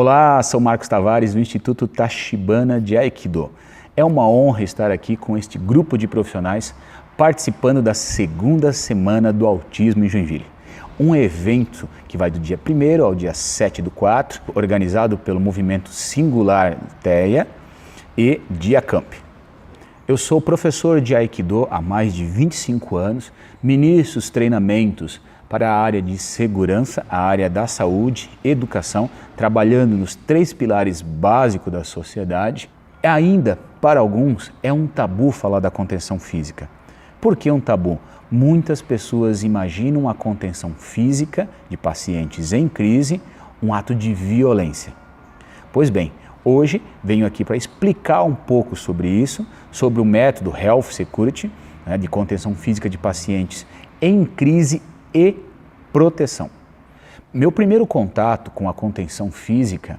Olá, sou Marcos Tavares do Instituto Tachibana de Aikido. É uma honra estar aqui com este grupo de profissionais participando da segunda semana do autismo em Joinville. Um evento que vai do dia 1º ao dia 7/4, organizado pelo movimento Singular TEA e Diacamp. Eu sou professor de Aikido há mais de 25 anos, ministro os treinamentos para a área de segurança, a área da saúde, educação, trabalhando nos 3 pilares básicos da sociedade. Ainda, para alguns, é um tabu falar da contenção física. Por que um tabu? Muitas pessoas imaginam a contenção física de pacientes em crise um ato de violência. Pois bem, hoje venho aqui para explicar um pouco sobre isso, sobre o método Health Security, de contenção física de pacientes em crise e proteção. Meu primeiro contato com a contenção física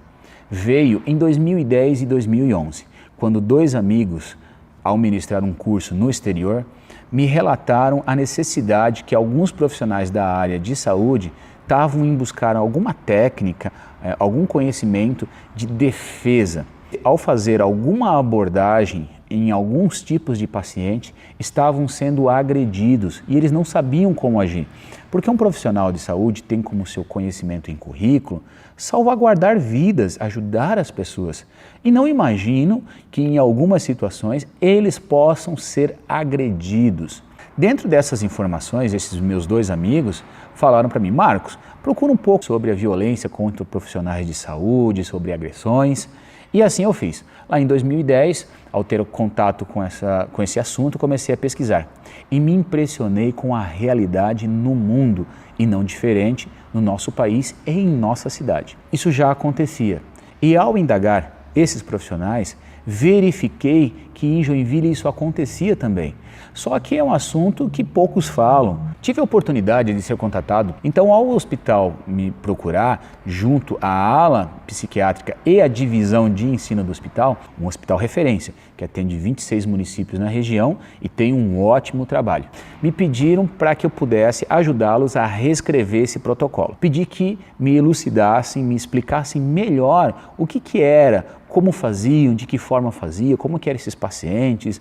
veio em 2010 e 2011, quando 2 amigos, ao ministrar um curso no exterior, me relataram a necessidade que alguns profissionais da área de saúde estavam em buscar alguma técnica, algum conhecimento de defesa. Ao fazer alguma abordagem em alguns tipos de paciente, estavam sendo agredidos e eles não sabiam como agir. Porque um profissional de saúde tem como seu conhecimento em currículo salvaguardar vidas, ajudar as pessoas. E não imagino que em algumas situações eles possam ser agredidos. Dentro dessas informações, esses meus 2 amigos falaram para mim: Marcos, procura um pouco sobre a violência contra profissionais de saúde, sobre agressões. E assim eu fiz. Lá em 2010, ao ter contato com esse assunto, comecei a pesquisar e me impressionei com a realidade no mundo e não diferente no nosso país e em nossa cidade. Isso já acontecia e ao indagar esses profissionais, verifiquei que em Joinville isso acontecia também. Só que é um assunto que poucos falam. Tive a oportunidade de ser contatado, então ao hospital me procurar, junto à ala psiquiátrica e à divisão de ensino do hospital, um hospital referência, que atende 26 municípios na região e tem um ótimo trabalho. Me pediram para que eu pudesse ajudá-los a reescrever esse protocolo. Pedi que me elucidassem, me explicassem melhor o que era, como faziam, de que forma faziam, como que eram esses pacientes,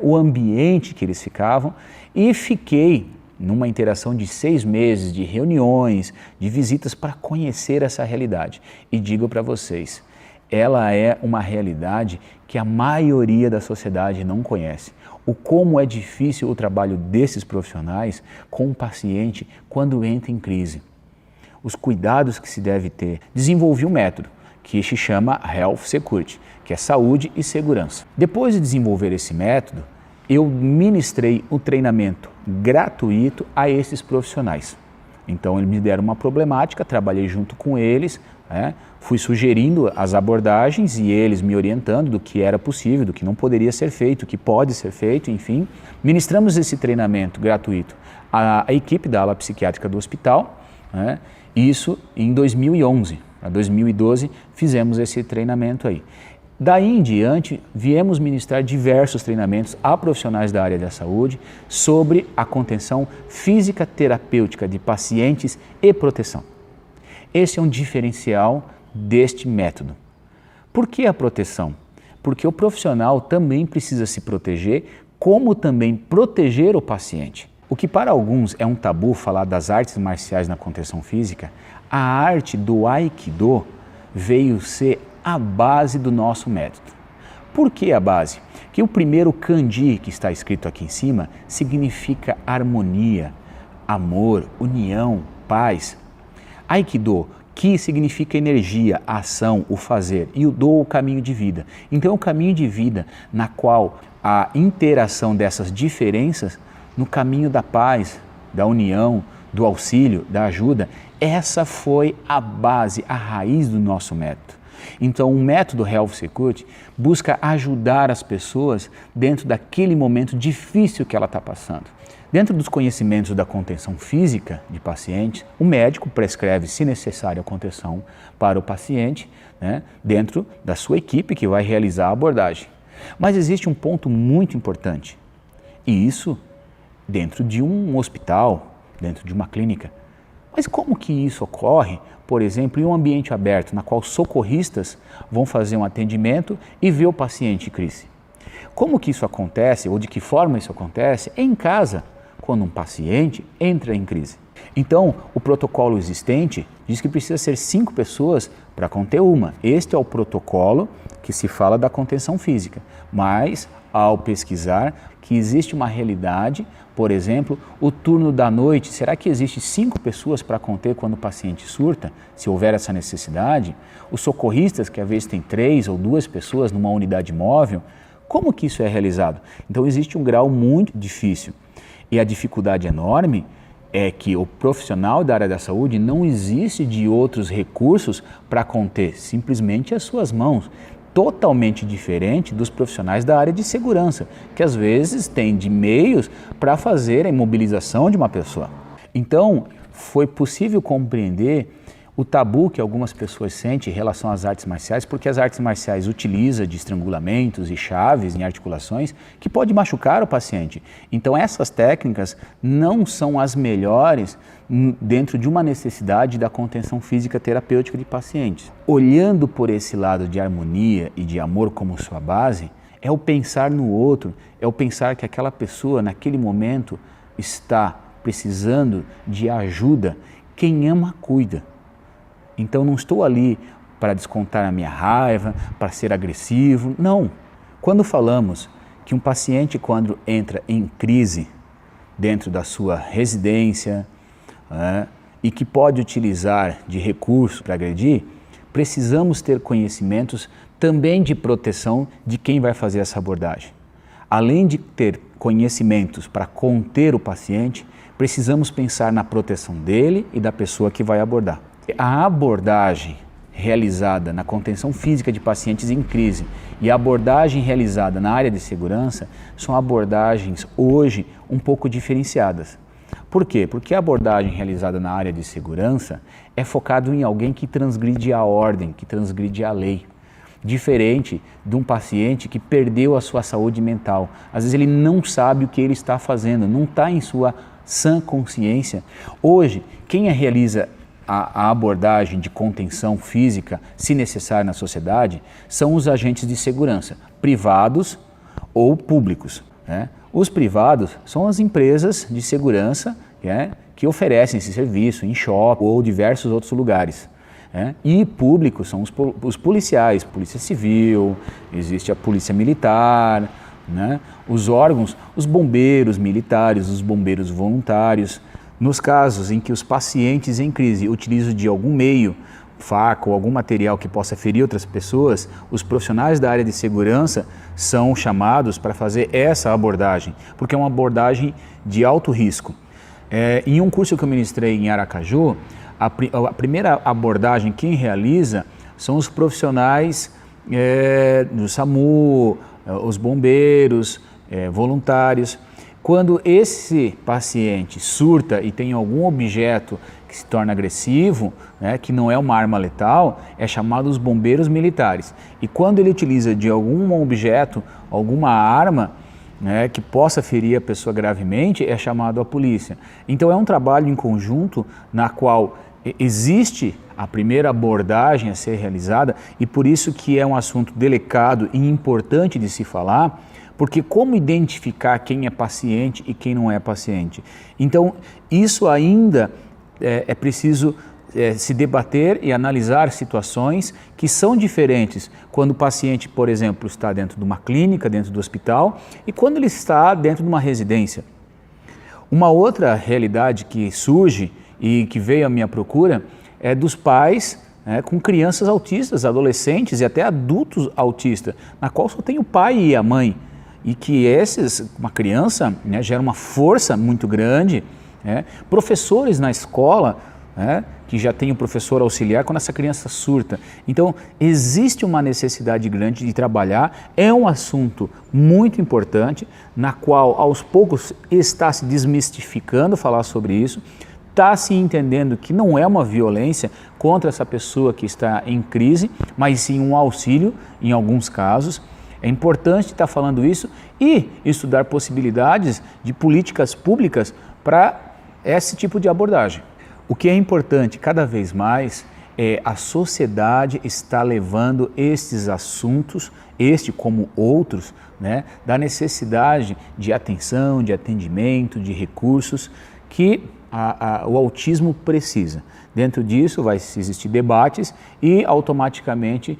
o ambiente que eles ficavam, e fiquei numa interação de 6 meses de reuniões, de visitas para conhecer essa realidade. E digo para vocês, ela é uma realidade que a maioria da sociedade não conhece. O como é difícil o trabalho desses profissionais com o paciente quando entra em crise. Os cuidados que se deve ter. Desenvolvi um método que se chama Health Security, que é saúde e segurança. Depois de desenvolver esse método, eu ministrei um treinamento gratuito a esses profissionais. Então eles me deram uma problemática, trabalhei junto com eles, fui sugerindo as abordagens e eles me orientando do que era possível, do que não poderia ser feito, do que pode ser feito, enfim. Ministramos esse treinamento gratuito à equipe da ala psiquiátrica do hospital, isso em 2011. Em 2012 fizemos esse treinamento aí. Daí em diante, viemos ministrar diversos treinamentos a profissionais da área da saúde sobre a contenção física terapêutica de pacientes e proteção. Esse é um diferencial deste método. Por que a proteção? Porque o profissional também precisa se proteger, como também proteger o paciente. O que para alguns é um tabu falar das artes marciais na contenção física, a arte do Aikido veio ser a base do nosso método. Por que a base? Que o primeiro kanji que está escrito aqui em cima significa harmonia, amor, união, paz. Aikido, Ki significa energia, ação, o fazer, e o Do, o caminho de vida. Então é o caminho de vida na qual a interação dessas diferenças no caminho da paz, da união, do auxílio, da ajuda, essa foi a base, a raiz do nosso método. Então, o método Health Security busca ajudar as pessoas dentro daquele momento difícil que ela está passando. Dentro dos conhecimentos da contenção física de pacientes, o médico prescreve, se necessário, a contenção para o paciente, dentro da sua equipe que vai realizar a abordagem. Mas existe um ponto muito importante, e isso dentro de um hospital, dentro de uma clínica. Mas como que isso ocorre, por exemplo, em um ambiente aberto, na qual socorristas vão fazer um atendimento e ver o paciente em crise? Como que isso acontece, ou de que forma isso acontece, em casa, quando um paciente entra em crise? Então, o protocolo existente diz que precisa ser 5 pessoas para conter uma. Este é o protocolo que se fala da contenção física, mas ao pesquisar que existe uma realidade, por exemplo, o turno da noite, será que existe 5 pessoas para conter quando o paciente surta, se houver essa necessidade? Os socorristas, que às vezes tem 3 ou 2 pessoas numa unidade móvel, como que isso é realizado? Então existe um grau muito difícil e a dificuldade enorme é que o profissional da área da saúde não existe de outros recursos para conter simplesmente as suas mãos, totalmente diferente dos profissionais da área de segurança, que às vezes têm de meios para fazer a imobilização de uma pessoa. Então, foi possível compreender o tabu que algumas pessoas sentem em relação às artes marciais, porque as artes marciais utilizam de estrangulamentos e chaves em articulações que pode machucar o paciente. Então essas técnicas não são as melhores dentro de uma necessidade da contenção física terapêutica de pacientes. Olhando por esse lado de harmonia e de amor como sua base, é o pensar no outro, é o pensar que aquela pessoa naquele momento está precisando de ajuda. Quem ama, cuida. Então não estou ali para descontar a minha raiva, para ser agressivo, não. Quando falamos que um paciente, quando entra em crise dentro da sua residência e que pode utilizar de recurso para agredir, precisamos ter conhecimentos também de proteção de quem vai fazer essa abordagem. Além de ter conhecimentos para conter o paciente, precisamos pensar na proteção dele e da pessoa que vai abordar. A abordagem realizada na contenção física de pacientes em crise e a abordagem realizada na área de segurança são abordagens hoje um pouco diferenciadas. Por quê? Porque a abordagem realizada na área de segurança é focada em alguém que transgride a ordem, que transgride a lei. Diferente de um paciente que perdeu a sua saúde mental. Às vezes ele não sabe o que ele está fazendo, não está em sua sã consciência. Hoje, quem realiza a abordagem de contenção física, se necessário na sociedade, são os agentes de segurança, privados ou públicos. Os privados são as empresas de segurança que oferecem esse serviço em shopping ou diversos outros lugares. E públicos são os policiais, polícia civil, existe a polícia militar, os órgãos, os bombeiros militares, os bombeiros voluntários. Nos casos em que os pacientes em crise utilizam de algum meio, faca ou algum material que possa ferir outras pessoas, os profissionais da área de segurança são chamados para fazer essa abordagem, porque é uma abordagem de alto risco. Em um curso que eu ministrei em Aracaju, a primeira abordagem quem realiza são os profissionais do SAMU, os bombeiros, voluntários. Quando esse paciente surta e tem algum objeto que se torna agressivo, que não é uma arma letal, é chamado os bombeiros militares. E quando ele utiliza de algum objeto, alguma arma, que possa ferir a pessoa gravemente, é chamado a polícia. Então é um trabalho em conjunto na qual existe a primeira abordagem a ser realizada e por isso que é um assunto delicado e importante de se falar, porque como identificar quem é paciente e quem não é paciente? Então, isso ainda é preciso se debater e analisar situações que são diferentes quando o paciente, por exemplo, está dentro de uma clínica, dentro do hospital, e quando ele está dentro de uma residência. Uma outra realidade que surge e que veio à minha procura é dos pais com crianças autistas, adolescentes e até adultos autistas, na qual só tem o pai e a mãe. E que uma criança gera uma força muito grande, professores na escola, que já tem o professor auxiliar quando essa criança surta. Então, existe uma necessidade grande de trabalhar, é um assunto muito importante, na qual aos poucos está se desmistificando falar sobre isso, está se entendendo que não é uma violência contra essa pessoa que está em crise, mas sim um auxílio em alguns casos. É importante estar falando isso e estudar possibilidades de políticas públicas para esse tipo de abordagem. O que é importante cada vez mais é a sociedade está levando estes assuntos, este como outros, né, da necessidade de atenção, de atendimento, de recursos que o autismo precisa. Dentro disso vai existir debates e automaticamente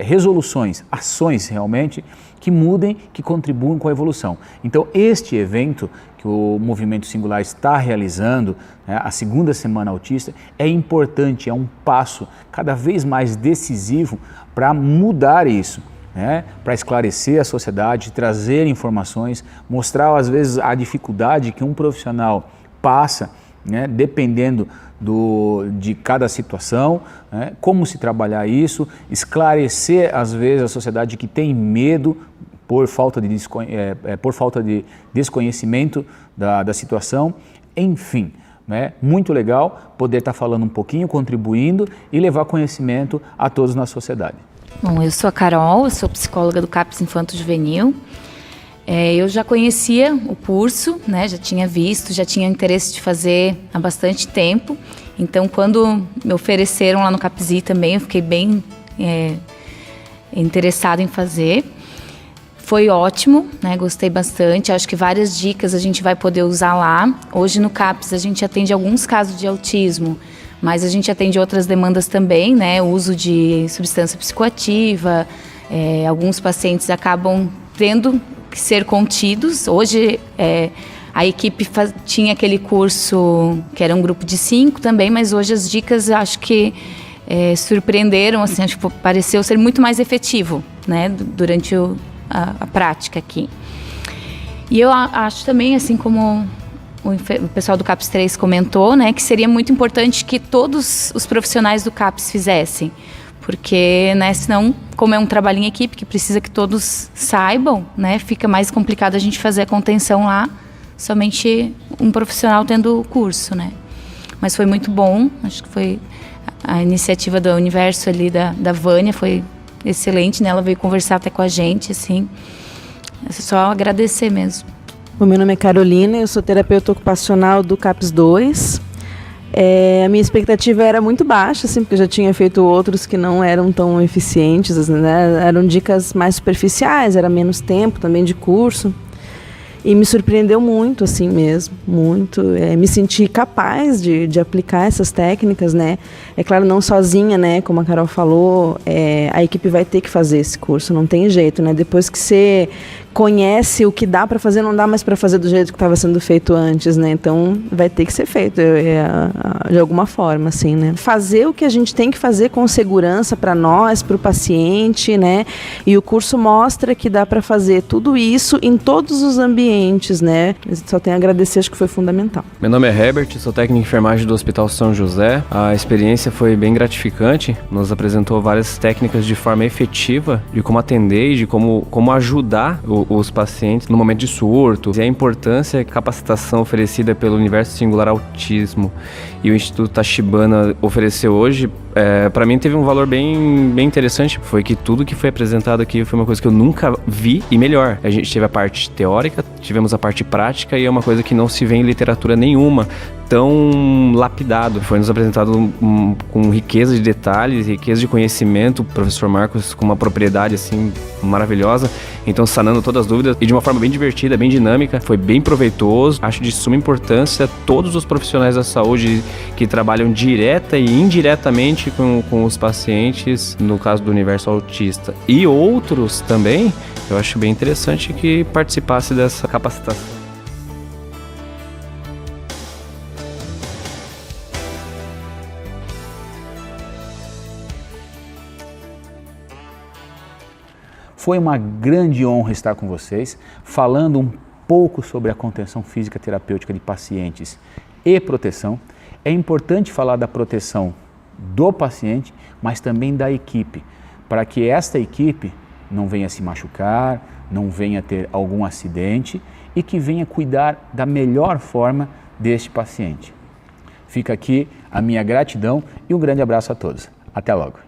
resoluções, ações realmente que mudem, que contribuam com a evolução. Então este evento que o Movimento Singular está realizando, né, a segunda semana autista, é importante, é um passo cada vez mais decisivo para mudar isso. Né, para esclarecer a sociedade, trazer informações, mostrar às vezes a dificuldade que um profissional passa, né, dependendo de cada situação, né, como se trabalhar isso, esclarecer às vezes a sociedade que tem medo por falta de desconhecimento da situação, enfim. Né, muito legal poder estar falando um pouquinho, contribuindo e levar conhecimento a todos na sociedade. Bom, eu sou a Carol, eu sou psicóloga do CAPS Infanto Juvenil. Eu já conhecia o curso, né, já tinha visto, já tinha interesse de fazer há bastante tempo. Então, quando me ofereceram lá no CAPSI também, eu fiquei bem interessada em fazer. Foi ótimo, né, gostei bastante. Acho que várias dicas a gente vai poder usar lá. Hoje no CAPS a gente atende alguns casos de autismo, mas a gente atende outras demandas também, né, o uso de substância psicoativa. Alguns pacientes acabam tendo que ser contidos. Hoje a equipe tinha aquele curso que era um grupo de 5 também, mas hoje as dicas acho que surpreenderam, assim, acho que pareceu ser muito mais efetivo, né, durante a prática aqui. E eu acho também, assim como o pessoal do CAPS 3 comentou, né, que seria muito importante que todos os profissionais do CAPS fizessem, porque, né, senão, como é um trabalho em equipe que precisa que todos saibam, né, fica mais complicado a gente fazer a contenção lá, somente um profissional tendo o curso, né. Mas foi muito bom, acho que foi a iniciativa do Universo ali da Vânia, foi excelente, né, ela veio conversar até com a gente, assim, é só agradecer mesmo. O meu nome é Carolina, eu sou terapeuta ocupacional do CAPS 2. A minha expectativa era muito baixa, assim, porque eu já tinha feito outros que não eram tão eficientes, né? Eram dicas mais superficiais, era menos tempo também de curso. E me surpreendeu muito, assim mesmo, muito. Me senti capaz de aplicar essas técnicas, né? É claro, não sozinha, né? Como a Carol falou, a equipe vai ter que fazer esse curso, não tem jeito, né? Depois que você conhece o que dá para fazer, não dá mais para fazer do jeito que estava sendo feito antes, né? Então, vai ter que ser feito de alguma forma, assim, né? Fazer o que a gente tem que fazer com segurança para nós, para o paciente, né? E o curso mostra que dá para fazer tudo isso em todos os ambientes, né? Só tenho a agradecer, acho que foi fundamental. Meu nome é Herbert, sou técnico de enfermagem do Hospital São José. A experiência foi bem gratificante, nos apresentou várias técnicas de forma efetiva de como atender e de como ajudar os pacientes no momento de surto, e a importância e capacitação oferecida pelo Universo Singular Autismo e o Instituto Tachibana ofereceu hoje, para mim teve um valor bem interessante. Foi que tudo que foi apresentado aqui foi uma coisa que eu nunca vi, e melhor, a gente teve a parte teórica, tivemos a parte prática, e é uma coisa que não se vê em literatura nenhuma tão lapidado. Foi nos apresentado com riqueza de detalhes, riqueza de conhecimento, o professor Marcos com uma propriedade assim maravilhosa, então sanando todas as dúvidas e de uma forma bem divertida, bem dinâmica. Foi bem proveitoso. Acho de suma importância todos os profissionais da saúde que trabalham direta e indiretamente com os pacientes, no caso do Universo Autista, e outros também, eu acho bem interessante que participasse dessa capacitação. Foi uma grande honra estar com vocês, falando um pouco sobre a contenção física terapêutica de pacientes e proteção. É importante falar da proteção do paciente, mas também da equipe, para que esta equipe não venha se machucar, não venha ter algum acidente e que venha cuidar da melhor forma deste paciente. Fica aqui a minha gratidão e um grande abraço a todos. Até logo.